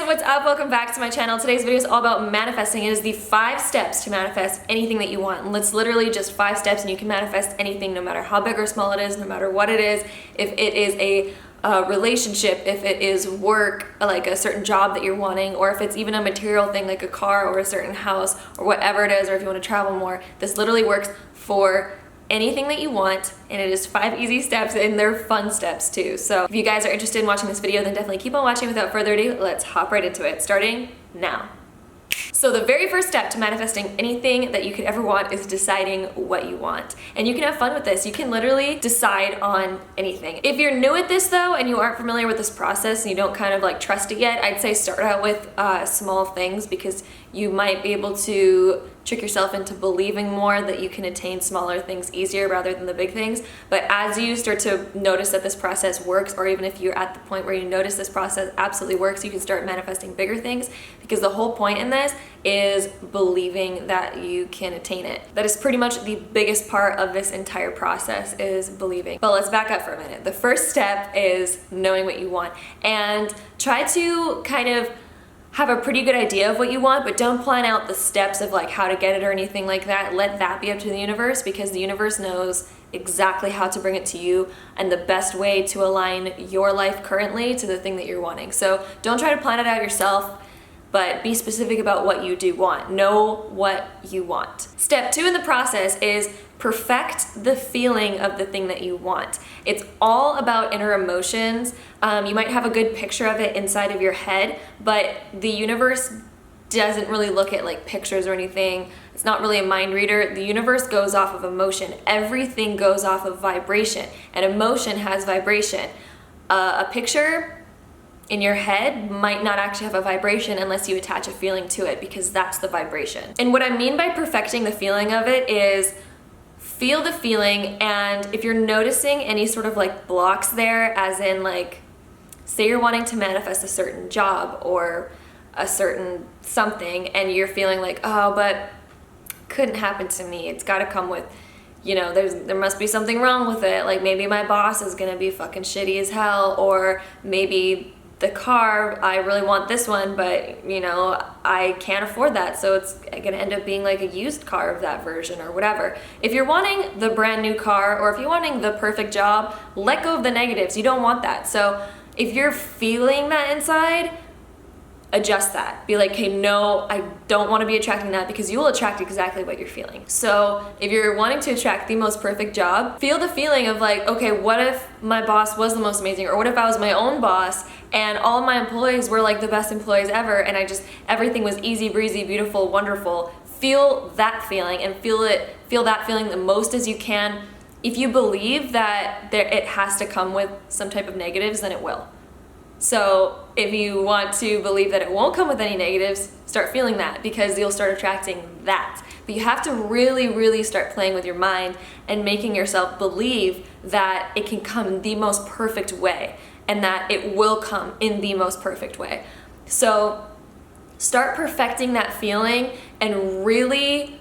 what's up? Welcome back to my channel. Today's video is all about manifesting. It is the 5 steps to manifest anything that you want. And it's literally just 5 steps and you can manifest anything no matter how big or small it is, no matter what it is. If it is a relationship, if it is work, like a certain job that you're wanting, or if it's even a material thing like a car or a certain house or whatever it is, or if you want to travel more, this literally works for anything that you want, and it is 5 easy steps, and they're fun steps too. So if you guys are interested in watching this video, then definitely keep on watching. Without further ado, let's hop right into it, starting now. So the very first step to manifesting anything that you could ever want is deciding what you want. And you can have fun with this. You can literally decide on anything. If you're new at this though, and you aren't familiar with this process and you don't kind of like trust it yet, I'd say start out with small things, because you might be able to trick yourself into believing more that you can attain smaller things easier rather than the big things. But as you start to notice that this process works, or even if you're at the point where you notice this process absolutely works, you can start manifesting bigger things, because the whole point in this is believing that you can attain it. That is pretty much the biggest part of this entire process, is believing. But let's back up for a minute. The first step is knowing what you want, and try to kind of have a pretty good idea of what you want, but don't plan out the steps of like how to get it or anything like that. Let that be up to the universe, because the universe knows exactly how to bring it to you and the best way to align your life currently to the thing that you're wanting. So don't try to plan it out yourself, but be specific about what you do want. Know what you want. Step 2 in the process is perfect the feeling of the thing that you want. It's all about inner emotions. You might have a good picture of it inside of your head, but the universe doesn't really look at like pictures or anything. It's not really a mind reader. The universe goes off of emotion. Everything goes off of vibration, and emotion has vibration. A picture in your head might not actually have a vibration unless you attach a feeling to it, because that's the vibration. And what I mean by perfecting the feeling of it is feel the feeling, and if you're noticing any sort of like blocks there, as in like, say you're wanting to manifest a certain job or a certain something, and you're feeling like, oh, but couldn't happen to me. It's gotta come with, you know, there must be something wrong with it. Like maybe my boss is gonna be fucking shitty as hell, or maybe the car, I really want this one, but you know, I can't afford that, so it's gonna end up being like a used car of that version or whatever. If you're wanting the brand new car, or if you're wanting the perfect job, let go of the negatives. You don't want that. So if you're feeling that inside, adjust that. Be like, hey, no, I don't want to be attracting that, because you will attract exactly what you're feeling. So if you're wanting to attract the most perfect job, feel the feeling of like, okay, what if my boss was the most amazing, or what if I was my own boss and all of my employees were like the best employees ever, and everything was easy breezy, beautiful, wonderful. Feel that feeling, and feel that feeling the most as you can. If you believe that it has to come with some type of negatives, then it will. So if you want to believe that it won't come with any negatives, start feeling that, because you'll start attracting that. But you have to really, really start playing with your mind and making yourself believe that it can come in the most perfect way, and that it will come in the most perfect way. So start perfecting that feeling and really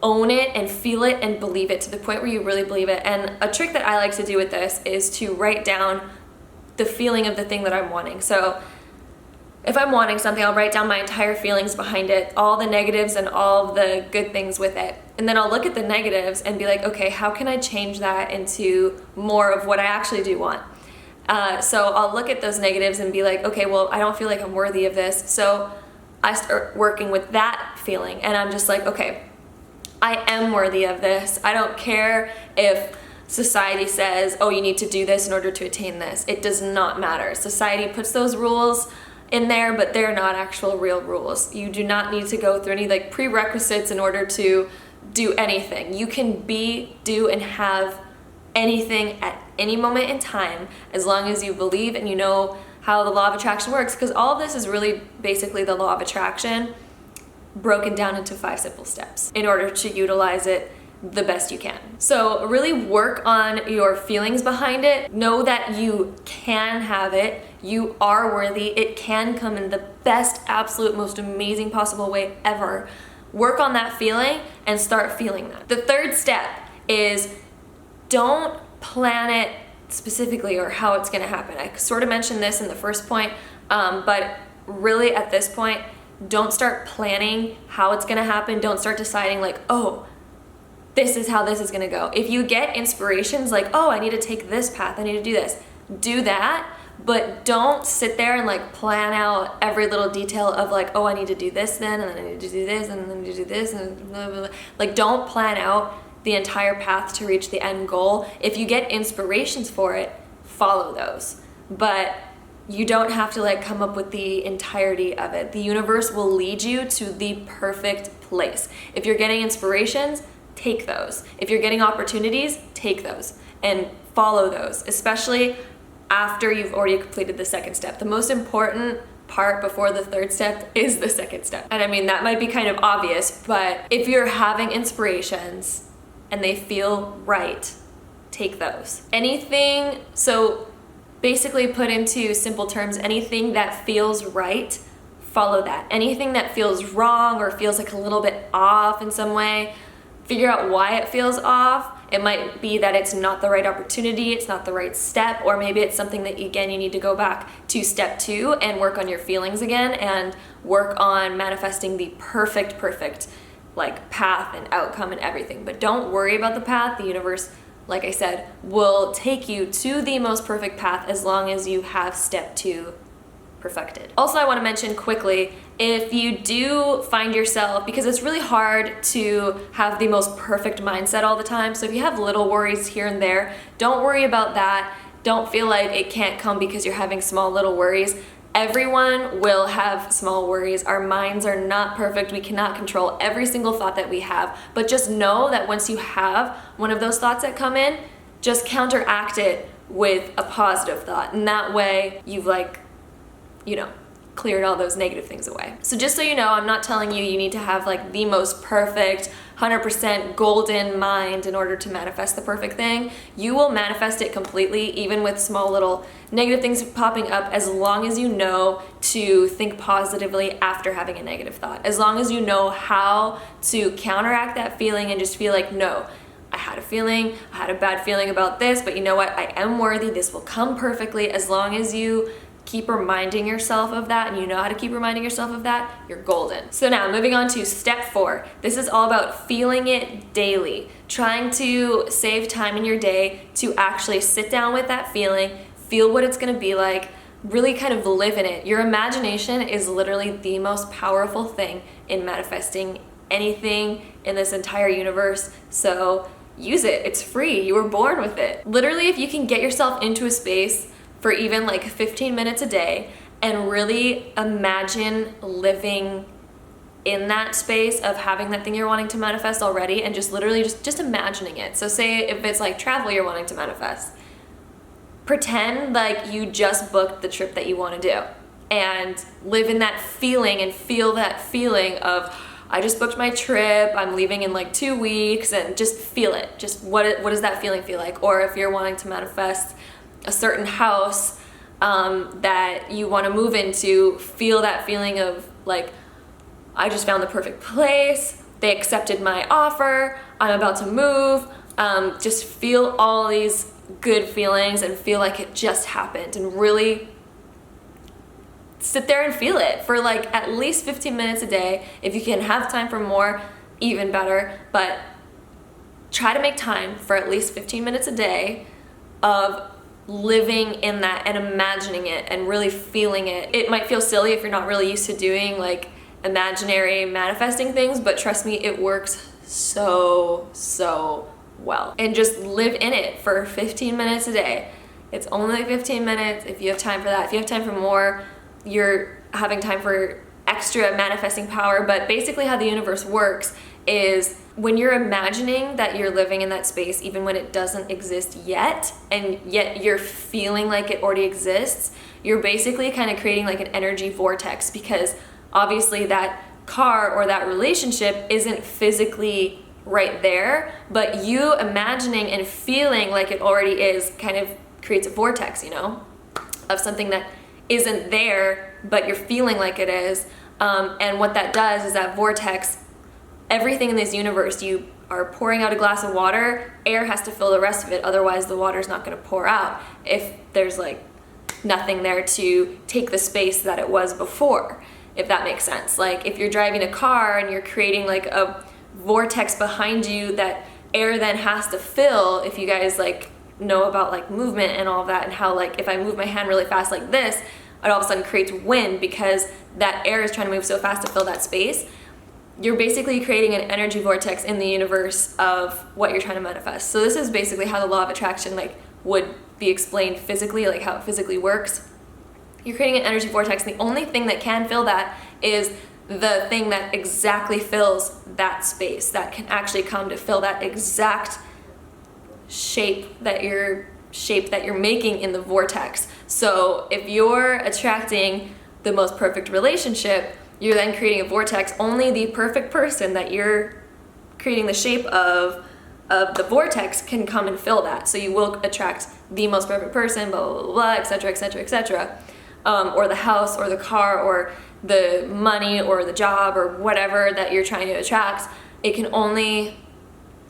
own it and feel it and believe it to the point where you really believe it. And a trick that I like to do with this is to write down the feeling of the thing that I'm wanting. So if I'm wanting something, I'll write down my entire feelings behind it, all the negatives and all the good things with it. And then I'll look at the negatives and be like, okay, how can I change that into more of what I actually do want? So I'll look at those negatives and be like, okay, well, I don't feel like I'm worthy of this. So I start working with that feeling, and I'm just like, okay, I am worthy of this. I don't care if society says, oh, you need to do this in order to attain this. It does not matter. Society puts those rules in there, but they're not actual real rules. You do not need to go through any like prerequisites in order to do anything. You can be, do, and have anything at any moment in time, as long as you believe and you know how the law of attraction works, because all of this is really basically the law of attraction broken down into 5 simple steps in order to utilize it the best you can. So really work on your feelings behind it. Know that you can have it. You are worthy. It can come in the best, absolute, most amazing possible way ever. Work on that feeling and start feeling that. The third step is don't plan it specifically or how it's going to happen. I sort of mentioned this in the first point, but really at this point, don't start planning how it's gonna happen. Don't start deciding like, oh, this is how this is gonna go. If you get inspirations like, oh, I need to take this path, I need to do this, do that, but don't sit there and like plan out every little detail of like, oh, I need to do this then, and then I need to do this, and then I need to do this, and blah, blah, blah. Like, don't plan out the entire path to reach the end goal. If you get inspirations for it, follow those. But you don't have to like come up with the entirety of it. The universe will lead you to the perfect place. If you're getting inspirations, take those. If you're getting opportunities, take those and follow those, especially after you've already completed the second step. The most important part before the third step is the second step. And I mean, that might be kind of obvious, but if you're having inspirations and they feel right, take those. Anything, so basically put into simple terms, anything that feels right, follow that. Anything that feels wrong or feels like a little bit off in some way, figure out why it feels off. It might be that it's not the right opportunity, it's not the right step, or maybe it's something that, again, you need to go back to step 2 and work on your feelings again and work on manifesting the perfect like path and outcome and everything. But don't worry about the path. The universe, like I said, will take you to the most perfect path as long as you have step 2 perfected. Also, I want to mention quickly, if you do find yourself, because it's really hard to have the most perfect mindset all the time, so if you have little worries here and there, don't worry about that. Don't feel like it can't come because you're having small little worries. Everyone will have small worries. Our minds are not perfect. We cannot control every single thought that we have, but just know that once you have one of those thoughts that come in, just counteract it with a positive thought, and that way you've like, you know, cleared all those negative things away. So just so you know, I'm not telling you need to have like the most perfect 100% golden mind in order to manifest the perfect thing. You will manifest it completely, even with small little negative things popping up, as long as you know to think positively after having a negative thought. As long as you know how to counteract that feeling and just feel like, no, I had a feeling, I had a bad feeling about this, but you know what? I am worthy. This will come perfectly. As long as you keep reminding yourself of that, and you know how to keep reminding yourself of that, you're golden. So now moving on to step 4. This is all about feeling it daily, trying to save time in your day to actually sit down with that feeling, feel what it's gonna be like, really kind of live in it. Your imagination is literally the most powerful thing in manifesting anything in this entire universe. So use it, it's free, you were born with it. Literally, if you can get yourself into a space for even like 15 minutes a day and really imagine living in that space of having that thing you're wanting to manifest already, and just literally just imagining it. So say if it's like travel you're wanting to manifest, pretend like you just booked the trip that you want to do and live in that feeling and feel that feeling of, I just booked my trip, I'm leaving in like 2 weeks, and just feel it. Just what does that feeling feel like? Or if you're wanting to manifest a certain house that you want to move into, feel that feeling of like, I just found the perfect place, they accepted my offer, I'm about to move. Just feel all these good feelings and feel like it just happened, and really sit there and feel it for like at least 15 minutes a day. If you can have time for more, even better, but try to make time for at least 15 minutes a day of living in that and imagining it and really feeling it. It might feel silly if you're not really used to doing like imaginary manifesting things, but trust me, it works so well. And just live in it for 15 minutes a day. It's only 15 minutes if you have time for that. If you have time for more, you're having time for extra manifesting power. But basically how the universe works is when you're imagining that you're living in that space, even when it doesn't exist yet, and yet you're feeling like it already exists, you're basically kind of creating like an energy vortex, because obviously that car or that relationship isn't physically right there, but you imagining and feeling like it already is kind of creates a vortex, you know, of something that isn't there, but you're feeling like it is. And what that does is that vortex, everything in this universe, you are pouring out a glass of water, air has to fill the rest of it, otherwise the water's not going to pour out. If there's like nothing there to take the space that it was before, if that makes sense. Like if you're driving a car and you're creating like a vortex behind you that air then has to fill, if you guys like know about like movement and all of that, and how like if I move my hand really fast like this, it all of a sudden creates wind because that air is trying to move so fast to fill that space. You're basically creating an energy vortex in the universe of what you're trying to manifest. So this is basically how the law of attraction like would be explained physically, like how it physically works. You're creating an energy vortex, and the only thing that can fill that is the thing that exactly fills that space, that can actually come to fill that exact shape that you're making in the vortex. So if you're attracting the most perfect relationship, you're then creating a vortex. Only the perfect person that you're creating the shape of the vortex can come and fill that. So you will attract the most perfect person, blah, blah, blah, blah, etc., etc., etc. Or the house or the car or the money or the job or whatever that you're trying to attract. It can only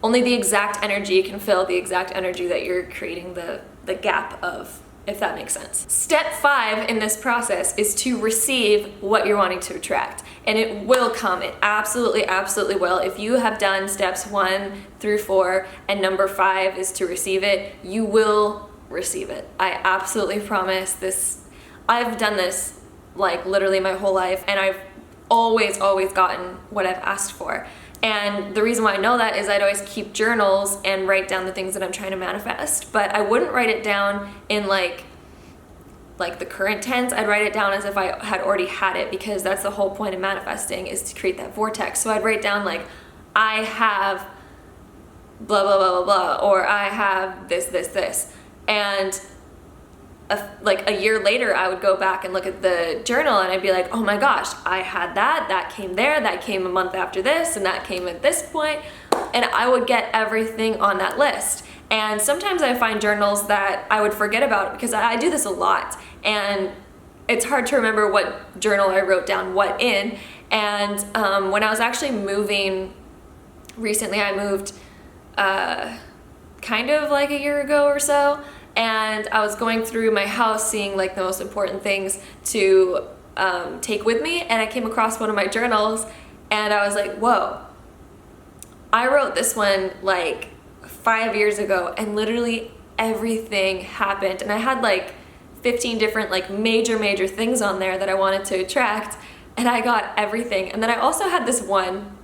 the exact energy can fill the exact energy that you're creating the gap of, if that makes sense. Step 5 in this process is to receive what you're wanting to attract. And it will come, it absolutely, absolutely will. If you have done steps 1 through 4 and number 5 is to receive it, you will receive it. I absolutely promise this. I've done this like literally my whole life, and I've always gotten what I've asked for. And the reason why I know that is I'd always keep journals and write down the things that I'm trying to manifest. But I wouldn't write it down in like the current tense. I'd write it down as if I had already had it, because that's the whole point of manifesting, is to create that vortex. So I'd write down like, I have blah, blah, blah, blah, blah, or I have this, this, this. And like a year later, I would go back and look at the journal and I'd be like, oh my gosh, I had that came there, that came a month after this, and that came at this point. And I would get everything on that list. And sometimes I find journals that I would forget about, because I do this a lot. And it's hard to remember what journal I wrote down what in. And when I was actually moving recently, I moved kind of like a year ago or so. And I was going through my house seeing like the most important things to take with me, and I came across one of my journals and I was like, whoa, I wrote this one like 5 years ago and literally everything happened. And I had like 15 different like major things on there that I wanted to attract, and I got everything. And then I also had this one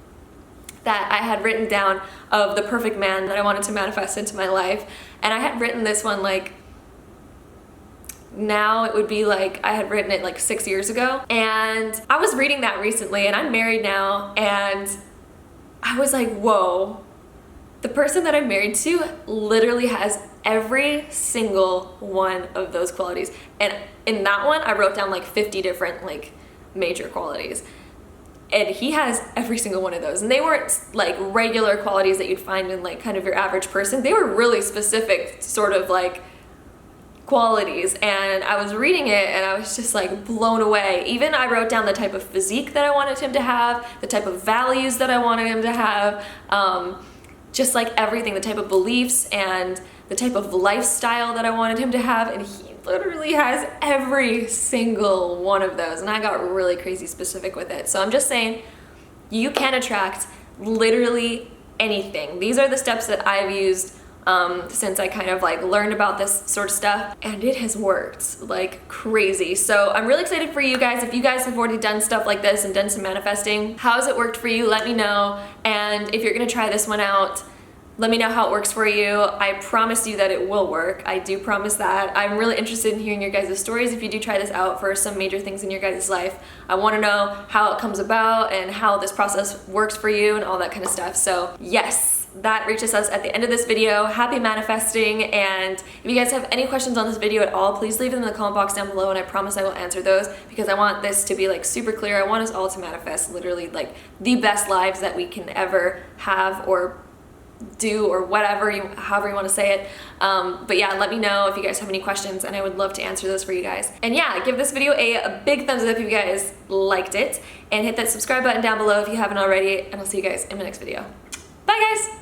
that I had written down of the perfect man that I wanted to manifest into my life. And I had written this one like, now it would be like, I had written it like 6 years ago. And I was reading that recently, and I'm married now, and I was like, whoa, the person that I'm married to literally has every single one of those qualities. And in that one, I wrote down like 50 different like major qualities. And he has every single one of those. And they weren't like regular qualities that you'd find in like kind of your average person. They were really specific sort of like qualities. And I was reading it and I was just like blown away. Even I wrote down the type of physique that I wanted him to have, the type of values that I wanted him to have, just like everything, the type of beliefs and the type of lifestyle that I wanted him to have. And he literally has every single one of those, and I got really crazy specific with it. So I'm just saying, you can attract literally anything. These are the steps that I've used since I kind of like learned about this sort of stuff, and it has worked like crazy. So I'm really excited for you guys. If you guys have already done stuff like this and done some manifesting, how has it worked for you? Let me know. And if you're gonna try this one out, let me know how it works for you. I promise you that it will work. I do promise that. I'm really interested in hearing your guys' stories if you do try this out for some major things in your guys' life. I want to know how it comes about and how this process works for you and all that kind of stuff. So yes, that reaches us at the end of this video. Happy manifesting. And if you guys have any questions on this video at all, please leave them in the comment box down below, and I promise I will answer those, because I want this to be like super clear. I want us all to manifest literally like the best lives that we can ever have or do, or whatever however you want to say it. But yeah, let me know if you guys have any questions, and I would love to answer those for you guys. And yeah, give this video a big thumbs up if you guys liked it, and hit that subscribe button down below if you haven't already, and I'll see you guys in my next video. Bye guys!